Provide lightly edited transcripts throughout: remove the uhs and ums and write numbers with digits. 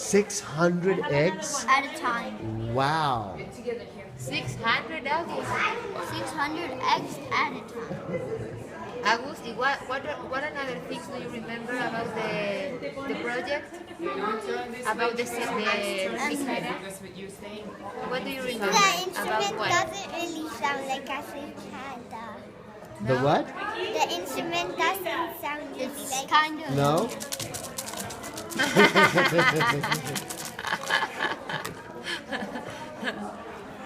600 eggs? At a time. Wow. 600 Agus. 600 eggs at a time. Agus, what another things do you remember about the project? About the Cicada? What do you remember The about instrument what? doesn't really sound like a cicada. The what? The instrument doesn't sound really It's like kind of. No?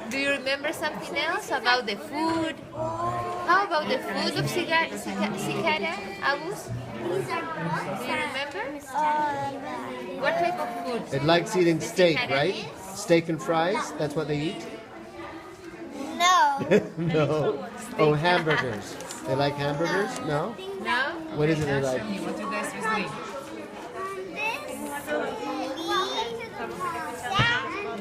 Do you remember something else about the food? How about the food of Cicada, Agus? Do you remember? What type of food? It likes eating steak, Cicada right? eats? Steak and fries? That's what they eat? no. No. Oh, hamburgers. They like hamburgers? No? No? What is it they like? What you guys was doing?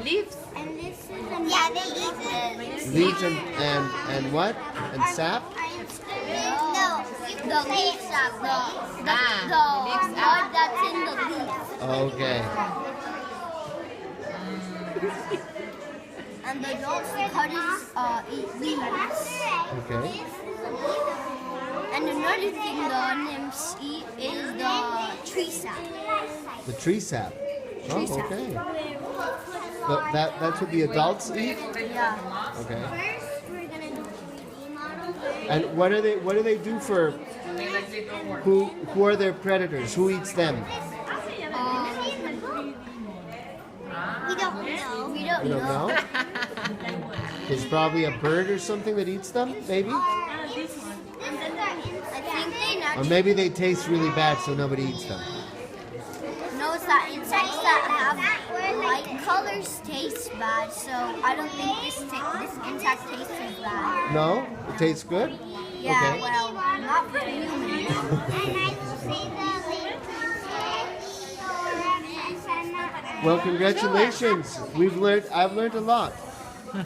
Leaves? And this is yeah, they eat it. Leaves and what? And sap? No. The leaf sap. The leaf sap. mud that's in the leaf. Okay. And the dogs eat leaves. Okay. And another thing the nymphs eat is the tree sap. The tree sap. Tree sap. Oh, okay. That's what the adults eat? Yeah. Okay. First, we're gonna do 3D model. And what do they do for who are their predators? Who eats them? We don't know. We don't You don't know. know? There's probably a bird or something that eats them, maybe? I think they Or naturally maybe they taste really bad so nobody eats them. know that insects that have light colors taste bad, so I don't think this insect tastes as bad. No? It tastes good? Yeah, Okay. well, not for humans. Well, congratulations. I've learned a lot.